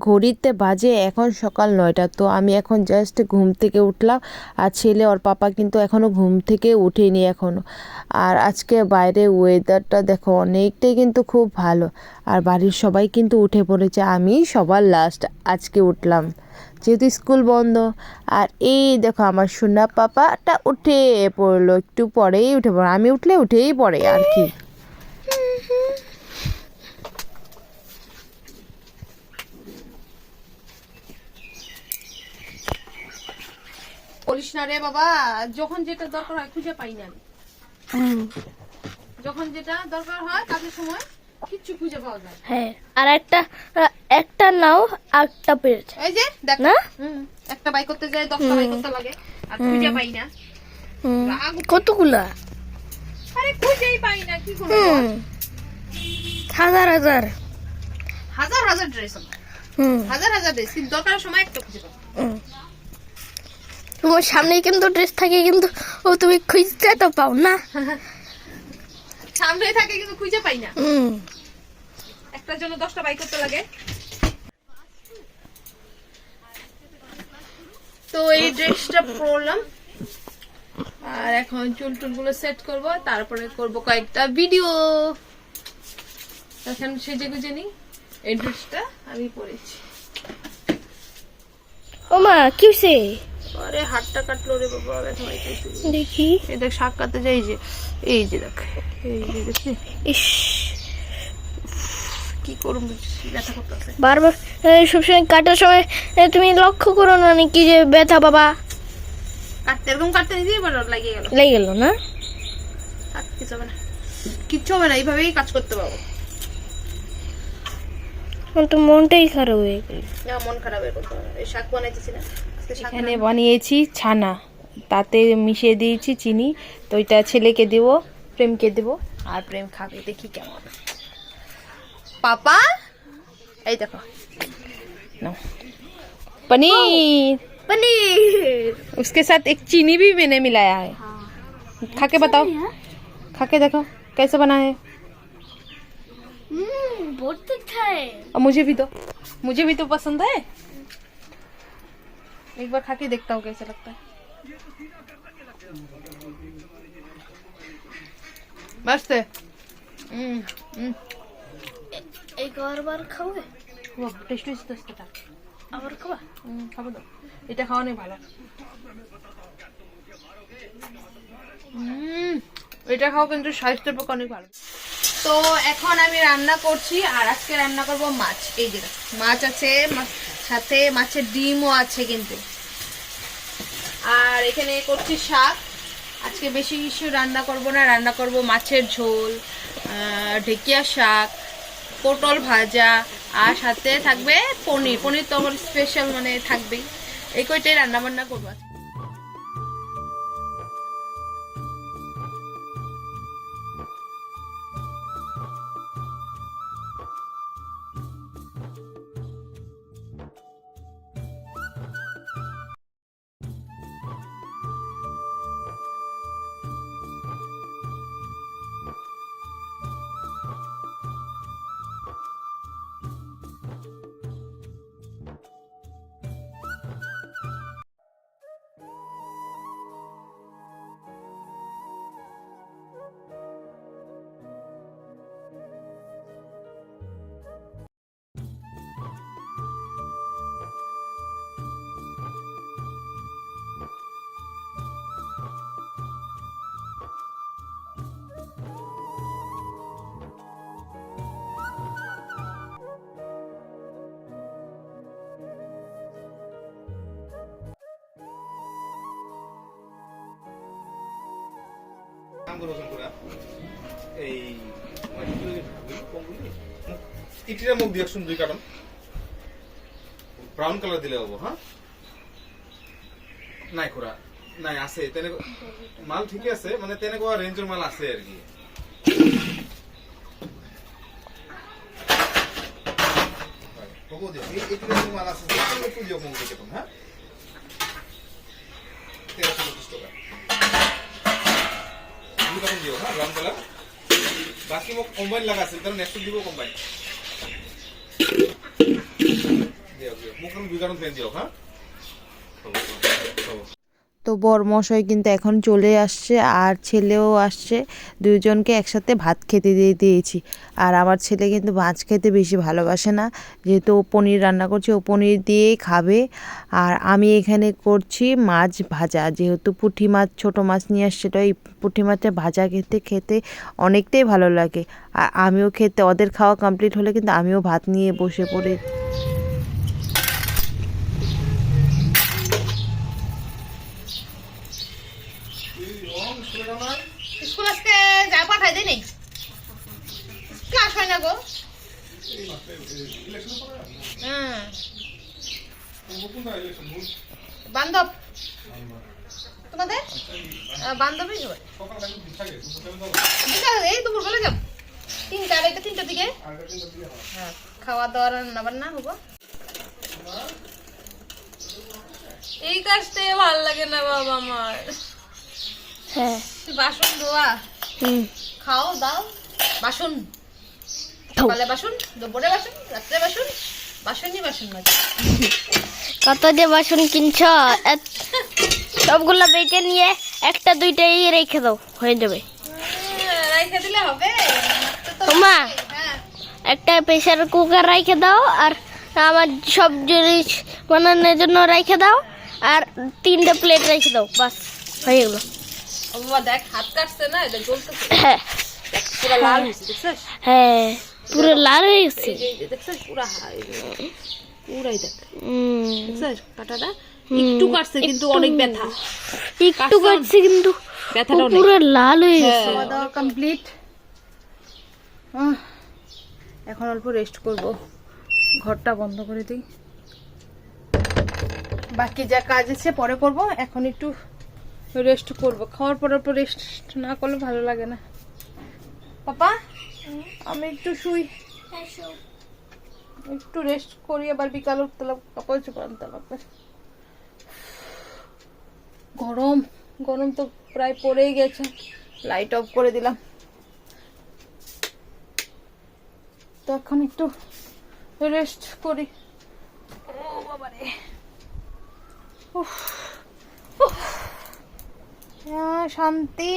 ঘড়িতে বাজে এখন সকাল 9টা। তো আমি এখন জাস্ট ঘুম থেকে উঠলাম, আর ছেলে ওর পাপা কিন্তু এখনও ঘুম থেকে উঠেনি এখনও। আর আজকে বাইরে ওয়েদারটা দেখো অনেকটাই কিন্তু খুব ভালো, আর বাড়ির সবাই কিন্তু উঠে পড়েছে, আমি সবার লাস্ট আজকে উঠলাম যেহেতু স্কুল বন্ধ। আর এই দেখো আমার সোনা পাপাটা উঠে পড়লো, একটু পরেই উঠে পড়ো, আমি উঠলে উঠেই পড়ে আর কি। বলিস না রে বাবা, যখন যেটা দরকার হয় খুঁজে পাই না আমি। যখন যেটা দরকার হয় কাজের সময় কিচ্ছু খুঁজে পাওয়া যায়। হ্যাঁ, আর একটা নাও একটা পেরেছে এই যে দেখ না, একটা বাই করতে যায় 10টা বাই করতে লাগে, আর খুঁজে পাই না। কতগুলা? আরে খুঁজেই পাই না, কি করব? হাজার হাজার হাজার হাজার ড্রেস, হাজার হাজার ড্রেস, কিন্তু দরকারের সময় একটা খুঁজে পাই। তোমার সামনেই কিন্তু ড্রেস থাকে, কিন্তু ও তুমি খুঁজতে তো পাও না। সামনে থাকে কিন্তু খুঁজে পাই না, একটার জন্য 10টা বাই করতে লাগে। তো এই ড্রেসটা পরলাম, আর এখন চুল টুলগুলো সেট করব, তারপরে করব কয়েকটা ভিডিও। এখন সেজে গুজে নি, এই ড্রেসটা আমি পরেছি। ও মা, কি হইছে? আরে হাতটা কাটলো রে বাবা, ব্যথা পাইতেছি। দেখি। এই দেখ শাক কাটতে যাই, এই যে দেখ, এই যে দেখছি। ইস, কি করব, ব্যথা করতেছে বারবার সবসময় কাটার সময় তুমি লক্ষ্য করো না নাকি যে ব্যথা বাবা? কাটতে এরকম কাটতে নিজেই বড় লাগিয়ে গেল, লেগে গেল না? থাক, কিছু হবে না, কিচ্ছু হবে না, এইভাবেই কাজ করতে পারবো। আমার তো মনটাই খারাপ হয়ে গেল। না, মন খারাপ হয়ে করতে হবে, এই শাক বানাইতেছি না। এখানে বানিয়েছি ছানা, তাতে মিশিয়ে দিয়েছি চিনি। তো এটা ছেলেকে দেবো, প্রেমকে দেবো, আর প্রেম খাবে, দেখি কেমন। पापा এই দেখো नो पनीर, पनीर, उसके साथ एक चीनी भी मैंने मिलाया है। खा के बताओ, खा के देखो कैसे बना है। बहुत अच्छा है। और मुझे भी दो, मुझे भी तो पसंद है। एक बार खा के देखता हूँ कैसा लगता है। मस्त है। एक और बार খাবে? वो टेस्टी टेस्ट था। আবার খাবা? খাবো তো, এটা খাওয়া নেই ভালো। এটা খাও কিন্তু স্বাস্থ্যের পক্ষে অনেক ভালো। তো এখন আমি রান্না করছি, আর আজকে রান্না করব মাছ। এই যে মাছ আছে, সাথে মাছের ডিমও আছে কিন্তু। আর এখানে করছি শাক। আজকে বেশি কিছু রান্না করব না, রান্না করব মাছের ঝোল, ঢেকিয়া শাক, পটল ভাজা, আর সাথে থাকবে পনির। পনির তো আমার স্পেশাল, মানে থাকবেই। এই কয়টাই রান্না বান্না করবো। ইটিরা মুখ দিয়ে দুই কাটন ব্রাউন কালার দিলে হবো। হ্যাঁ নাই খোরা নাই আছে তেনে মাল ঠিকই আছে, মানে তেনে কোয়া রেঞ্জের মাল আছে আর কি। মাল আছে হ্যাঁ 1325 টাকা দিও। হ্যাঁ ব্রাউন কালার, বাকি মোক কম্বাইন লাগা আছে, তাহলে নেক্সট দিব কম্বাইন। কারণ ফ্যান দিও হ্যাঁ। তো বরমশাই কিন্তু এখন চলে আসছে আর ছেলেও আসছে, দুইজনকে একসাথে ভাত খেতে দিয়ে দিয়েছি। আর আমার ছেলে কিন্তু মাছ খেতে বেশি ভালোবাসে না, যেহেতু ও পনির রান্না করছে, ও পনির দিয়েই খাবে। আর আমি এখানে করছি মাছ ভাজা, যেহেতু পুঁটি মাছ ছোটো মাছ নিয়ে আসছিলো, এই পুঁটি মাছটা ভাজা খেতে খেতে অনেকটাই ভালো লাগে। আর আমিও খেতে, ওদের খাওয়া কমপ্লিট হলে কিন্তু আমিও ভাত নিয়ে বসে পড়ি। স্কুল আজকে যা পাঠাই দেয় নেই, ক্লাস হয় না গো। বান্ধব তোমাদের বান্ধবী এই দুপুরবেলা যাব 3টা 3টার দিকে। হ্যাঁ, খাওয়া দাওয়া রান্না বান্না হবো। এই কাজটাই ভালো লাগে না বাবা আমার। হ্যাঁ। বাসন ধোয়া, হুম। খাও দাও, বাসন সকালে বাসন, দুপুরে বাসন, রাত্রে বাসন, বাসনই বাসন মাঝে। কত যে বাসন কিনছ, সবগুলো বেটে নিয়ে একটা দুইটাই রেখে দাও, হয়ে যাবে। রাইখে দিলে হবে। তোমা হ্যাঁ, একটা প্রেসার কুকার রেখে দাও, আর আমার সব জিনিস বানানোর জন্য রেখে দাও, আর 3টা প্লেট রেখে দাও, বাস হয়ে গেল। ও বাবা দেখ হাত কাটছে না, এটা জ্বলতেছে হ্যাঁ পুরো লাল হয়েছে দেখছিস? হ্যাঁ, পুরো লাল হয়ে গেছে। এই যে দেখছিস পুরা পুরাই দেখ হুম, দেখছিস কাটাটা একটু কাটছে কিন্তু অনেক ব্যথা, একটু কাটছে কিন্তু ব্যথাটা অনেক। পুরো লাল হয়ে গেছে। খাওয়া দাওয়া কমপ্লিট। এখন অল্প রেস্ট করব, ঘরটা বন্ধ করে দিই, বাকি যা কাজ আছে পরে করব। এখন একটু রেস্ট করব, খাওয়ার পর অল্প রেস্ট না করলে ভালো লাগে না। পাপা আমি একটু শুই, একটু রেস্ট করি, আবার বিকাল উঠতে লাগবে, কাপড় চোপড় আনতে লাগবে। গরম গরম তো প্রায় পড়েই গেছে, লাইট অফ করে দিলাম। তো এখন একটু রেস্ট করি। ও বাবারে, উফ, উফ, শান্তি।